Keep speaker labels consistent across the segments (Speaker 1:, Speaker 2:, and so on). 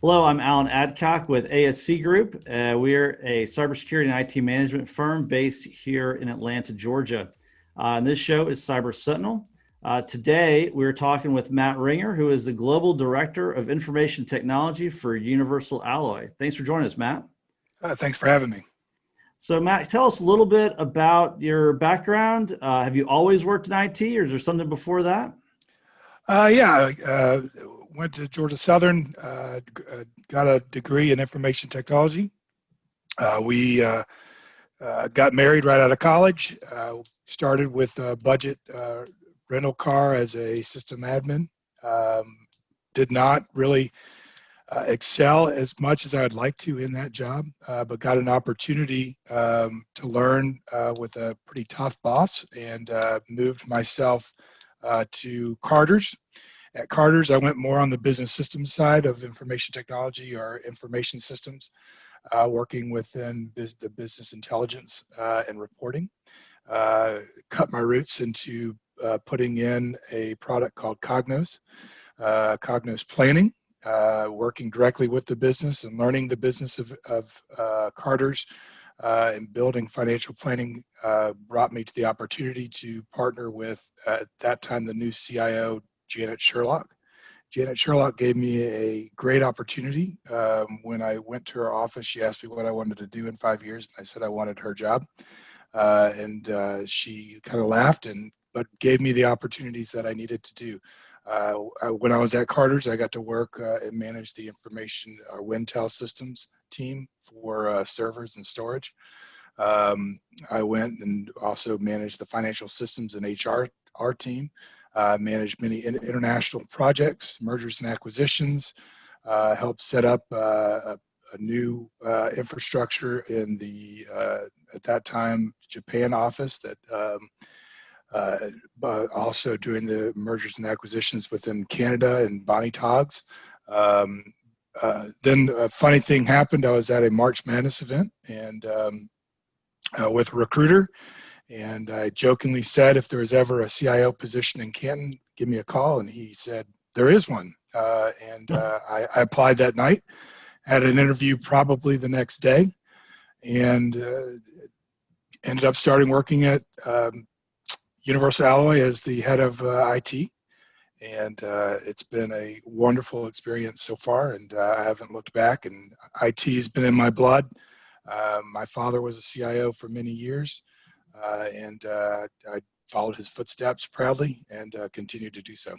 Speaker 1: Hello, I'm Alan Adcock with ASC Group. We're a cybersecurity and IT management firm based here in Atlanta, Georgia. And this show is Cyber Sentinel. Today, we're talking with Matt Ringer, who is the Global Director of Information Technology for Universal Alloy. Thanks for joining us, Matt.
Speaker 2: Thanks for having me.
Speaker 1: So, Matt, tell us a little bit about your background. Have you always worked in IT, or is there something before that?
Speaker 2: Went to Georgia Southern, got a degree in information technology. We got married right out of college, started with a budget rental car as a system admin. Did not really excel as much as I'd like to in that job, but got an opportunity to learn with a pretty tough boss and moved myself to Carter's. At Carter's, I went more on the business systems side of information technology or information systems, working within the business intelligence and reporting. Cut my roots into putting in a product called Cognos Planning, working directly with the business and learning the business of Carter's and building financial planning brought me to the opportunity to partner with, at that time, the new CIO, Janet Sherlock. Janet Sherlock gave me a great opportunity. When I went to her office, she asked me what I wanted to do in 5 years, and I said I wanted her job. She kind of laughed, but gave me the opportunities that I needed to do. When I was at Carter's, I got to work and manage the information, our Wintel systems team for servers and storage. I went and also managed the financial systems and HR team. Managed many international projects, mergers and acquisitions, helped set up a new infrastructure in the, at that time, Japan office that, but also doing the mergers and acquisitions within Canada and Bonnie Togs. Then a funny thing happened. I was at a March Madness event and with a recruiter. And I jokingly said, if there was ever a CIO position in Canton, give me a call. And he said, there is one. I applied that night, had an interview probably the next day, and ended up starting working at Universal Alloy as the head of IT. And it's been a wonderful experience so far, and I haven't looked back. And IT has been in my blood. My father was a CIO for many years. I followed his footsteps proudly and continue to do so.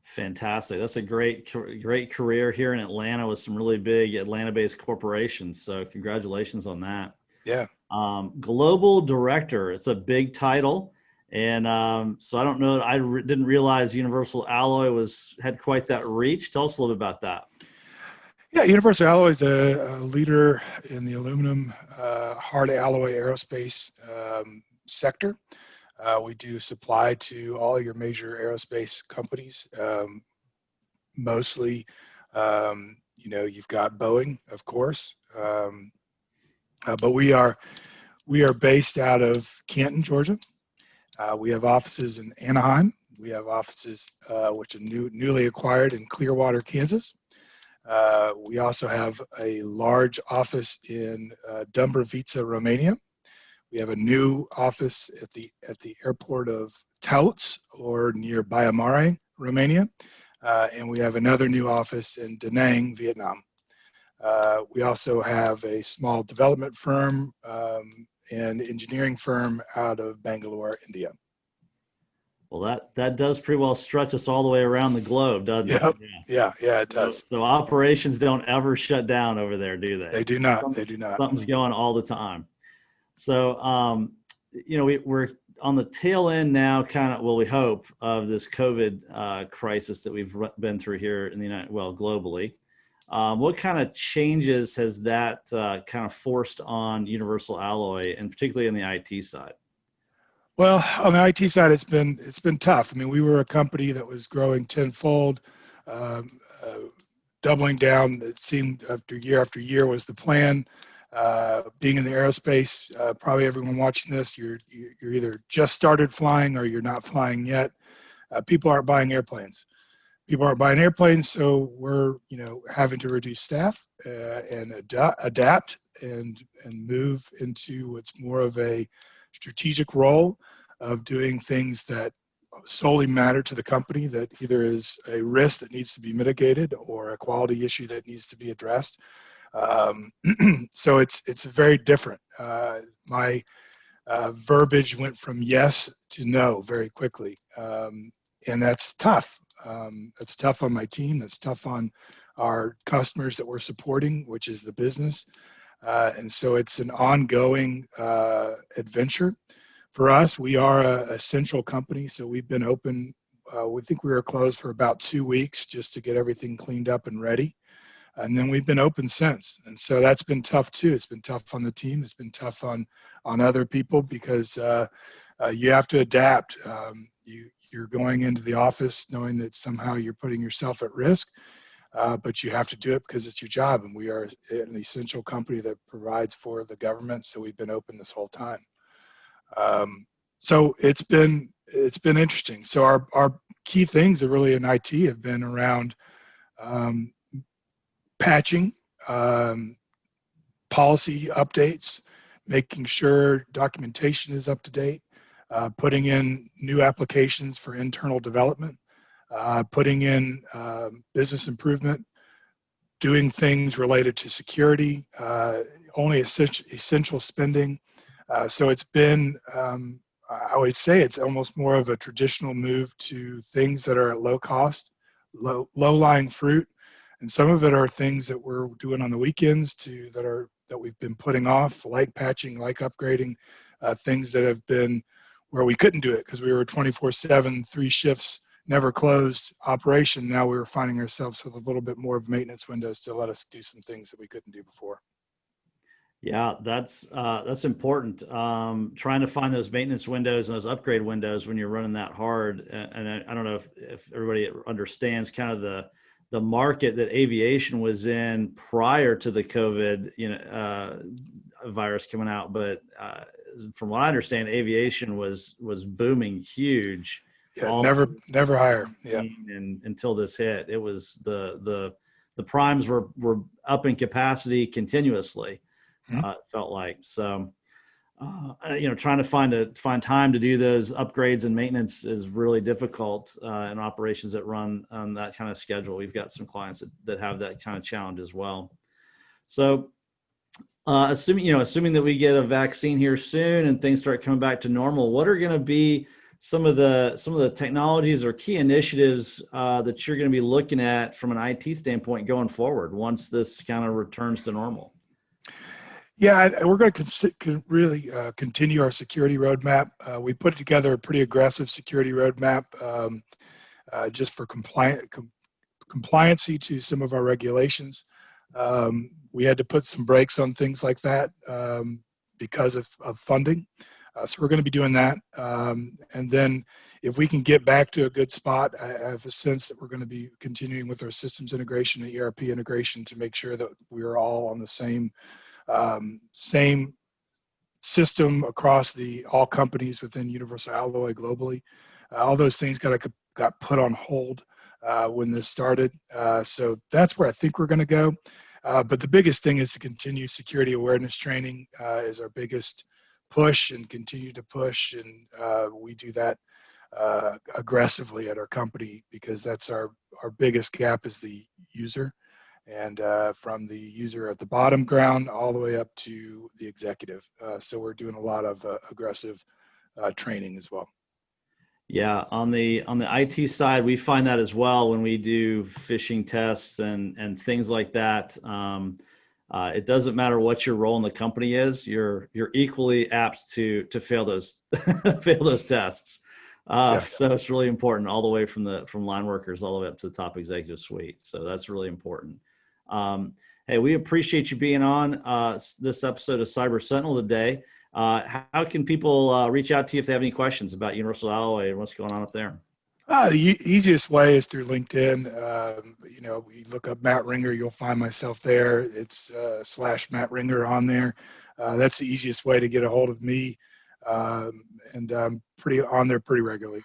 Speaker 1: Fantastic. That's a great career here in Atlanta with some really big Atlanta-based corporations. So congratulations on that.
Speaker 2: Yeah.
Speaker 1: Global Director, it's a big title. And so I don't know, didn't realize Universal Alloy had quite that reach. Tell us a little bit about that.
Speaker 2: Yeah, Universal Alloy is a leader in the aluminum hard alloy aerospace sector. We do supply to all your major aerospace companies. Mostly, you've got Boeing, of course, but we are based out of Canton, Georgia. We have offices in Anaheim. We have offices which are newly acquired in Clearwater, Kansas. We also have a large office in Dumbrăvița, Romania. We have a new office at the airport of Touts or near Baia Mare, Romania. And we have another new office in Da Nang, Vietnam. We also have a small development firm and engineering firm out of Bangalore, India.
Speaker 1: Well, that does pretty well stretch us all the way around the globe, doesn't it?
Speaker 2: Yeah, it does.
Speaker 1: So operations don't ever shut down over there, do they?
Speaker 2: They do not. They do not.
Speaker 1: Something's going all the time. So, we're on the tail end now, we hope, of this COVID crisis that we've been through here in the globally. What kind of changes has that kind of forced on Universal Alloy, and particularly on the IT side?
Speaker 2: Well, on the IT side, it's been tough. I mean, we were a company that was growing tenfold, doubling down. It seemed after year was the plan. Being in the aerospace, probably everyone watching this, you're either just started flying or you're not flying yet. People aren't buying airplanes. people aren't buying airplanes, so we're having to reduce staff and adapt and move into what's more of a strategic role of doing things that solely matter to the company, that either is a risk that needs to be mitigated or a quality issue that needs to be addressed. So it's very different. My verbiage went from yes to no very quickly, and that's tough. That's tough on my team. That's tough on our customers that we're supporting, which is the business. And so it's an ongoing adventure. For us, we are a central company, so we've been open. We think we were closed for about 2 weeks just to get everything cleaned up and ready. And then we've been open since. And so that's been tough too. It's been tough on the team. It's been tough on other people because you have to adapt. You're going into the office knowing that somehow you're putting yourself at risk, but you have to do it because it's your job. And we are an essential company that provides for the government. So we've been open this whole time. So it's been interesting. So our key things are really in IT have been around patching, policy updates, making sure documentation is up to date, putting in new applications for internal development, putting in business improvement, doing things related to security, only essential spending. So it's been, I would say it's almost more of a traditional move to things that are at low cost, low-lying fruit. And some of it are things that we're doing on the weekends that we've been putting off, like patching, like upgrading, things that have been where we couldn't do it because we were 24/7, 3 shifts, never closed operation. Now we were finding ourselves with a little bit more of maintenance windows to let us do some things that we couldn't do before.
Speaker 1: Yeah, that's important. Trying to find those maintenance windows and those upgrade windows when you're running that hard. And I don't know if everybody understands kind of the market that aviation was in prior to the COVID, virus coming out. But from what I understand, aviation was booming huge.
Speaker 2: Yeah, never higher. Yeah.
Speaker 1: And until this hit, it was the primes were up in capacity continuously. It felt like so. Trying to find time to do those upgrades and maintenance is really difficult in operations that run on that kind of schedule. We've got some clients that have that kind of challenge as well. So, assuming that we get a vaccine here soon and things start coming back to normal, what are going to be some of the technologies or key initiatives that you're going to be looking at from an IT standpoint going forward once this kind of returns to normal?
Speaker 2: Yeah, we're going to really continue our security roadmap. We put together a pretty aggressive security roadmap just for compliancy to some of our regulations. We had to put some brakes on things like that because of funding. So we're going to be doing that. And then if we can get back to a good spot, I have a sense that we're going to be continuing with our systems integration and ERP integration to make sure that we are all on the same system across all companies within Universal Alloy globally. All those things got put on hold when this started. So that's where I think we're going to go. But the biggest thing is to continue security awareness training is our biggest push, and continue to push. And we do that aggressively at our company because that's our biggest gap is the user. And from the user at the bottom ground all the way up to the executive. So we're doing a lot of aggressive training as well.
Speaker 1: Yeah, on the IT side, we find that as well when we do phishing tests and things like that. It doesn't matter what your role in the company is; you're equally apt to fail those fail those tests. So it's really important, all the way from line workers all the way up to the top executive suite. So that's really important. Hey, we appreciate you being on this episode of Cyber Sentinel today. How can people reach out to you if they have any questions about Universal Alloy and what's going on up there?
Speaker 2: The easiest way is through LinkedIn. You look up Matt Ringer, you'll find myself there. It's /Matt Ringer on there. That's the easiest way to get a hold of me. And I'm on there pretty regularly.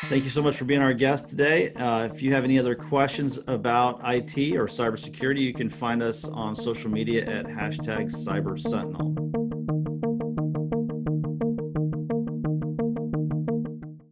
Speaker 1: Thank you so much for being our guest today. If you have any other questions about IT or cybersecurity, you can find us on social media at #CyberSentinel.